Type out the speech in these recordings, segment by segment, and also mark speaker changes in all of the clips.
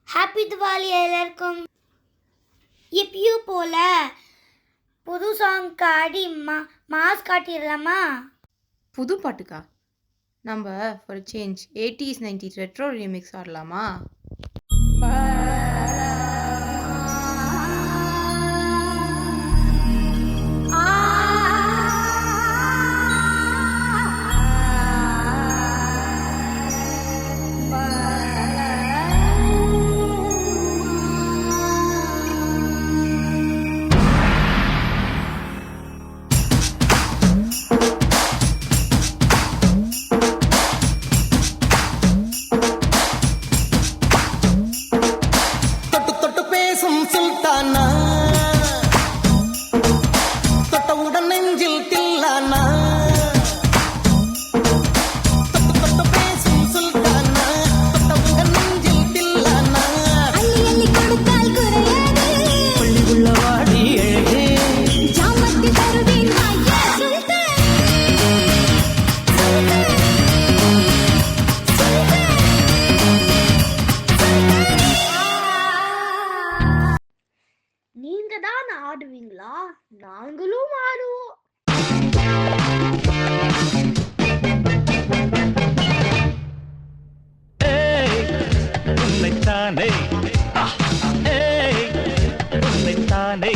Speaker 1: Happy Diwali எல்லாருக்கும். எப்பயும் போல புது சாங் ஆடி மாஸ் காட்டிடலாமா?
Speaker 2: புது பாட்டுக்கா? நம்ம for change 80s 90s retro remix ஆடலாமா?
Speaker 3: சுல்தானா தொட்டவுடன் நெஞ்சில் தில்லானா தொட்டு பேசும் சுல்தானா தொட்டவுடன் நெஞ்சில் தில்லானா
Speaker 4: அள்ளி அள்ளி கொடுத்தால் குறையாது
Speaker 3: பள்ளி உள்ள வாடி அழகே
Speaker 4: ஜாமத்தி தருவேன் ஐயா சுல்தான்
Speaker 1: நீங்க தான் ஆடுவீங்களா? நாங்களும் ஆடுவோம்.
Speaker 5: உன்னைத்தானே உன்னைத்தானே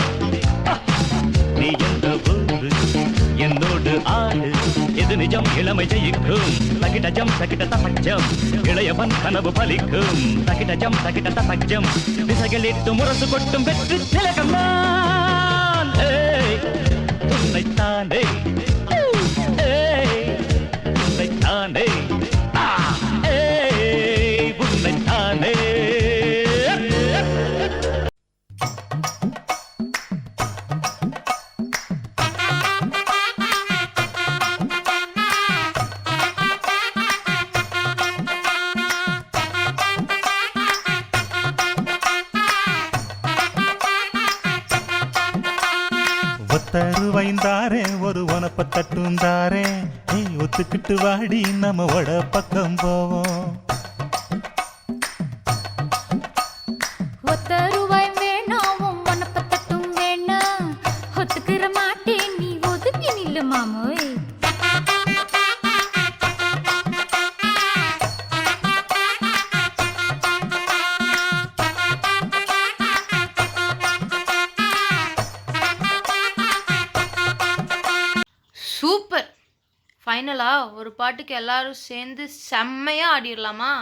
Speaker 5: நீ என்ற ஊரு என்னோடு ஆடு எது நிஜம் இளமை ஜெயிக்கும் தகிடஜம் தகிட தசஜம் இளையவன் கனவு பலிக்கும் தகிடஜம் தகிட தசஜம் திசைகளிட்டு முரசு கொட்டும் வெற்றி திலகம் நான் உன்னைத்தானே உன்னைத்தானே உன்னைத்தானே
Speaker 6: ஒத்தருவைந்தாரே ஒரு உனப்ப தட்டுந்தாரே ஒத்துக்கிட்டு வாடி நம்ம வட பக்கம் போவோம்.
Speaker 4: ஒத்த ரூபாய் வேணாம் உனப்ப தட்டும் வேணாம் ஒத்துக்கிற மாட்டேன் நீ ஒதுங்கி நில்லு மாமோய்
Speaker 2: சூப்பர். ஃபைனலா ஒரு பாட்டுக்கு எல்லாரும் சேர்ந்து செம்மையா ஆடிடலாமா?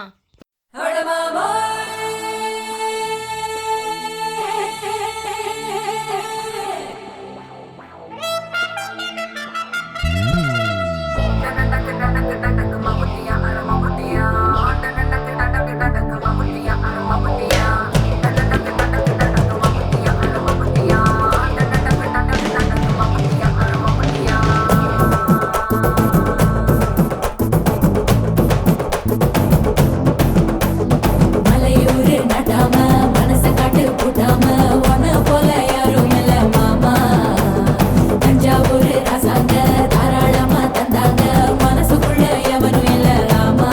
Speaker 4: மலையூரு நட்டாம மனச காட்டு போட்டாம உன போல யாரும் இல்ல மாமா தஞ்சாவூர் ராசாங்க தாராளமா தந்தாங்க மனசுக்குள்ள எவனும் இல்ல ராமா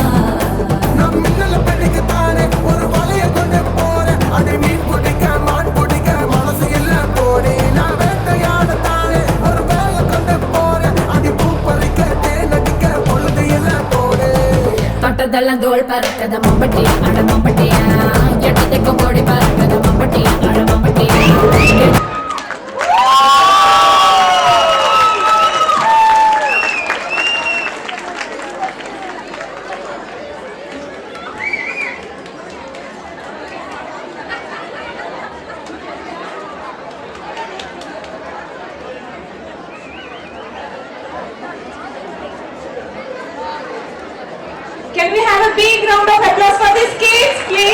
Speaker 3: நம் மின்னல படிக்க தானே ஒரு வலைய கொண்டு போறேன் அதை மீன் பிடிக்க மான் பிடிக்க மனசு எல்லாம் போறே நான் வேட்டையாட தானே ஒரு வேலை கொண்டு போறேன் அதை பூ பறிக்க தேன் அடிக்க பொழுது எல்லாம் போறே
Speaker 4: தொட்டதெல்லாம் தோல் பறக்கத மம்பட்டியா அட மம்பட்டியா எட்டத்துக்கு கோடி பறக்கத மம்பட்டியா அட மம்பட்டியா
Speaker 7: Can we have a big round of applause for these kids, please?